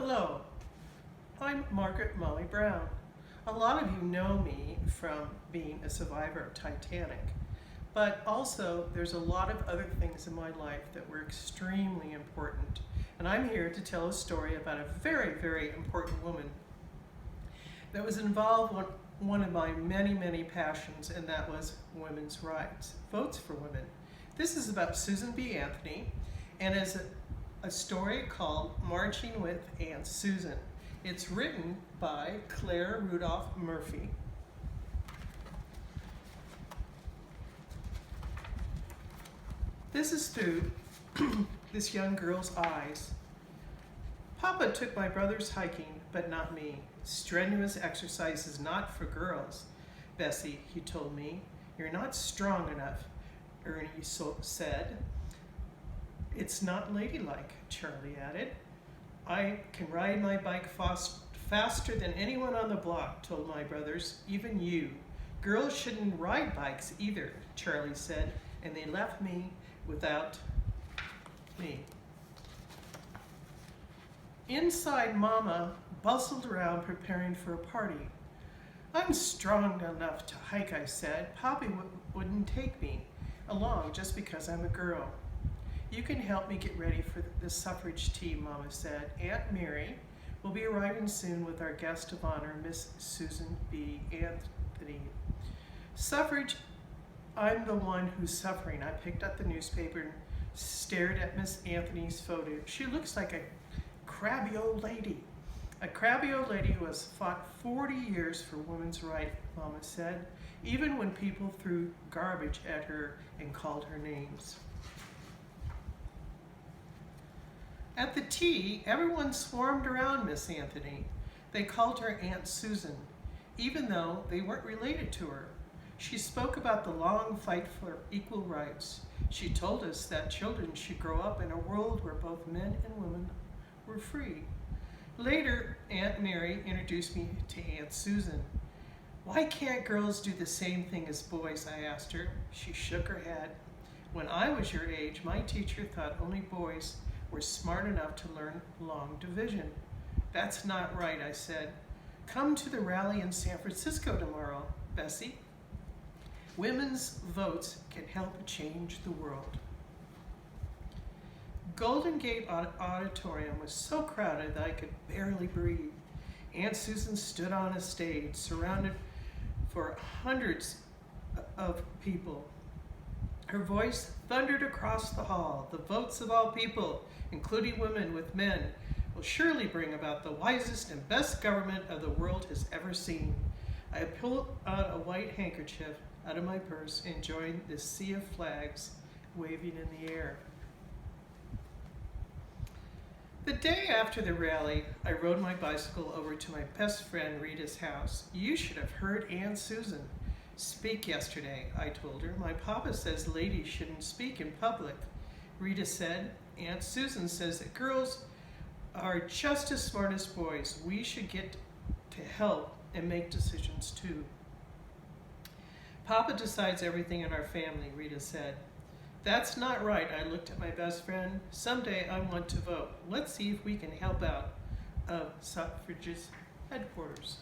Hello, I'm Margaret Molly Brown. A lot of you know me from being a survivor of Titanic, but also there's a lot of other things in my life that were extremely important. And I'm here to tell a story about a very, very important woman that was involved with one of my many, many passions, and that was women's rights, votes for women. This is about Susan B. Anthony, and is a story called Marching with Aunt Susan. It's written by Claire Rudolph Murphy. This is through this young girl's eyes. Papa took my brothers hiking, but not me. Strenuous exercise is not for girls. Bessie, he told me, you're not strong enough, Ernie said. It's not ladylike, Charlie added. I can ride my bike faster than anyone on the block, told my brothers, even you. Girls shouldn't ride bikes either, Charlie said, and they left me without me. Inside, Mama bustled around preparing for a party. I'm strong enough to hike, I said. Poppy wouldn't take me along just because I'm a girl. You can help me get ready for the suffrage team, Mama said. Aunt Mary will be arriving soon with our guest of honor, Miss Susan B. Anthony. Suffrage, I'm the one who's suffering. I picked up the newspaper and stared at Miss Anthony's photo. She looks like a crabby old lady. A crabby old lady who has fought 40 years for women's rights, Mama said, even when people threw garbage at her and called her names. At the tea, everyone swarmed around Miss Anthony. They called her Aunt Susan, even though they weren't related to her. She spoke about the long fight for equal rights. She told us that children should grow up in a world where both men and women were free. Later, Aunt Mary introduced me to Aunt Susan. Why can't girls do the same thing as boys? I asked her. She shook her head. When I was your age, my teacher thought only boys were smart enough to learn long division. That's not right, I said. Come to the rally in San Francisco tomorrow, Bessie. Women's votes can help change the world. Golden Gate Auditorium was so crowded that I could barely breathe. Aunt Susan stood on a stage surrounded for hundreds of people. Her voice thundered across the hall. The votes of all people, including women with men, will surely bring about the wisest and best government of the world has ever seen. I pulled out a white handkerchief out of my purse and joined the sea of flags waving in the air. The day after the rally, I rode my bicycle over to my best friend Rita's house. You should have heard Aunt Susan speak yesterday, I told her. My papa says ladies shouldn't speak in public. Rita said, Aunt Susan says that girls are just as smart as boys. We should get to help and make decisions too. Papa decides everything in our family, Rita said. That's not right, I looked at my best friend. Someday I want to vote. Let's see if we can help out suffragists headquarters.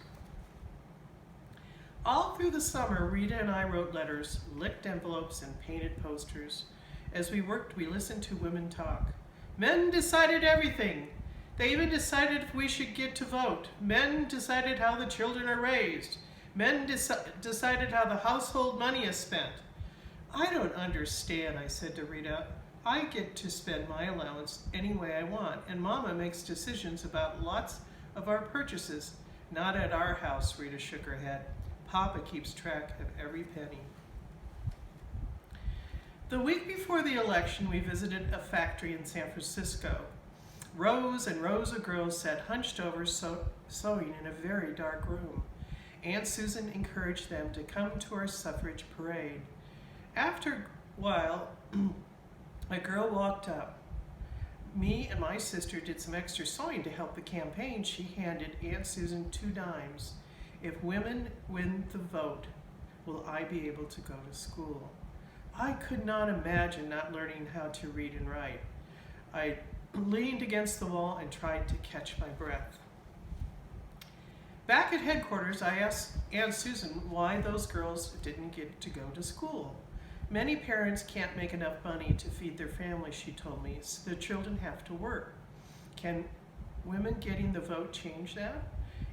All through the summer, Rita and I wrote letters, licked envelopes, and painted posters. As we worked, we listened to women talk. Men decided everything. They even decided if we should get to vote. Men decided how the children are raised. Men decided how the household money is spent. I don't understand, I said to Rita. I get to spend my allowance any way I want, and Mama makes decisions about lots of our purchases. Not at our house, Rita shook her head. Papa keeps track of every penny. The week before the election, we visited a factory in San Francisco. Rows and rows of girls sat hunched over sewing in a very dark room. Aunt Susan encouraged them to come to our suffrage parade. After a while, a girl walked up. Me and my sister did some extra sewing to help the campaign. She handed Aunt Susan 2 dimes. If women win the vote, will I be able to go to school? I could not imagine not learning how to read and write. I leaned against the wall and tried to catch my breath. Back at headquarters, I asked Aunt Susan why those girls didn't get to go to school. Many parents can't make enough money to feed their families, she told me, so the children have to work. Can women getting the vote change that?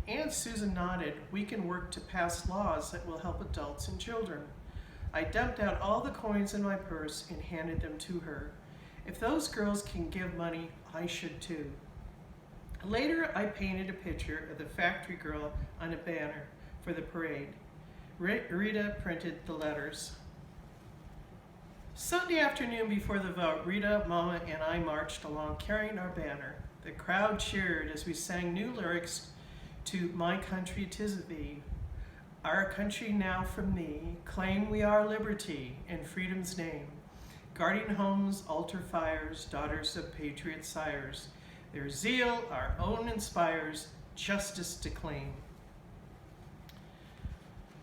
Aunt Susan nodded. We can work to pass laws that will help adults and children. I dumped out all the coins in my purse and handed them to her. If those girls can give money, I should too. Later, I painted a picture of the factory girl on a banner for the parade. Rita printed the letters. Sunday afternoon before the vote, Rita, Mama, and I marched along carrying our banner. The crowd cheered as we sang new lyrics to My Country 'Tis of Thee. Our country now from thee, claim we our liberty in freedom's name. Guarding homes, altar fires, daughters of patriot sires. Their zeal our own inspires, justice to claim.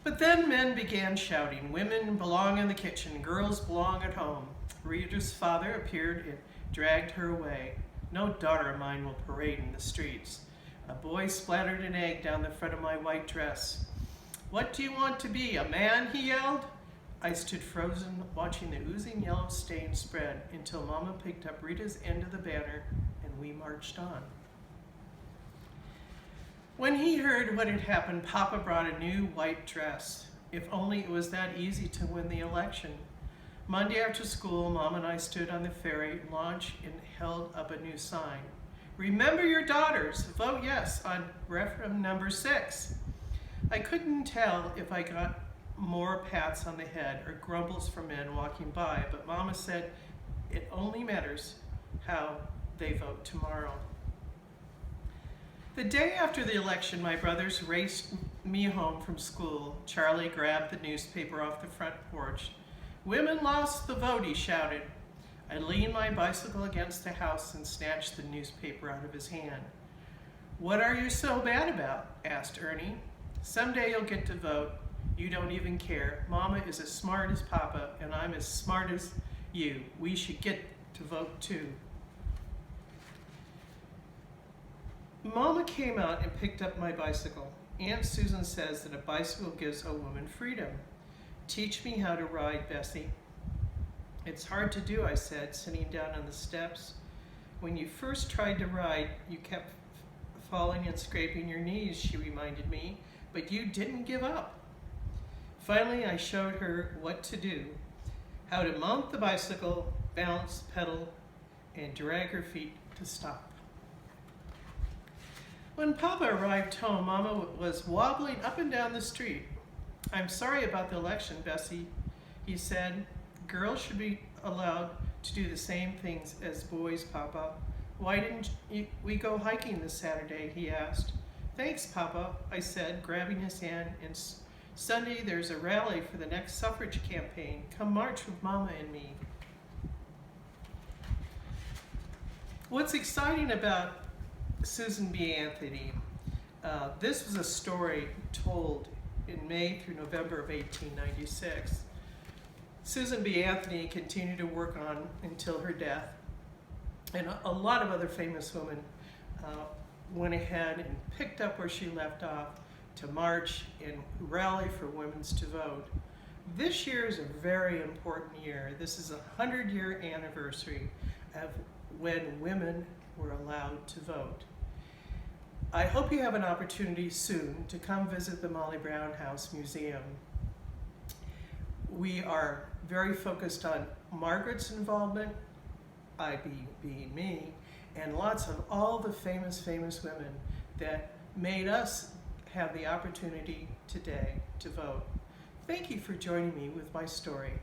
But then men began shouting, women belong in the kitchen, girls belong at home. Rita's father appeared and dragged her away. No daughter of mine will parade in the streets. A boy splattered an egg down the front of my white dress. What do you want to be, a man? He yelled. I stood frozen, watching the oozing yellow stain spread until Mama picked up Rita's end of the banner and we marched on. When he heard what had happened, Papa brought a new white dress. If only it was that easy to win the election. Monday after school, Mom and I stood on the ferry launch and held up a new sign. Remember your daughters, vote yes on referendum number 6. I couldn't tell if I got more pats on the head or grumbles from men walking by, but Mama said it only matters how they vote tomorrow. The day after the election, my brothers raced me home from school. Charlie grabbed the newspaper off the front porch. Women lost the vote, he shouted. I leaned my bicycle against the house and snatched the newspaper out of his hand. What are you so bad about? Asked Ernie. Someday you'll get to vote. You don't even care. Mama is as smart as Papa, and I'm as smart as you. We should get to vote too. Mama came out and picked up my bicycle. Aunt Susan says that a bicycle gives a woman freedom. Teach me how to ride, Bessie. It's hard to do, I said, sitting down on the steps. When you first tried to ride, you kept falling and scraping your knees, she reminded me, but you didn't give up. Finally, I showed her what to do, how to mount the bicycle, balance, pedal, and drag her feet to stop. When Papa arrived home, Mama was wobbling up and down the street. I'm sorry about the election, Bessie, he said. Girls should be allowed to do the same things as boys, Papa. Why didn't we go hiking this Saturday, he asked. Thanks, Papa, I said, grabbing his hand, and Sunday there's a rally for the next suffrage campaign. Come march with Mama and me. What's exciting about Susan B. Anthony, this was a story told in May through November of 1896. Susan B. Anthony continued to work on until her death, and a lot of other famous women went ahead and picked up where she left off to march and rally for women to vote. This year is a very important year. This is a 100-year anniversary of when women were allowed to vote. I hope you have an opportunity soon to come visit the Molly Brown House Museum. We are very focused on Margaret's involvement, I being me, and lots of all the famous women that made us have the opportunity today to vote. Thank you for joining me with my story.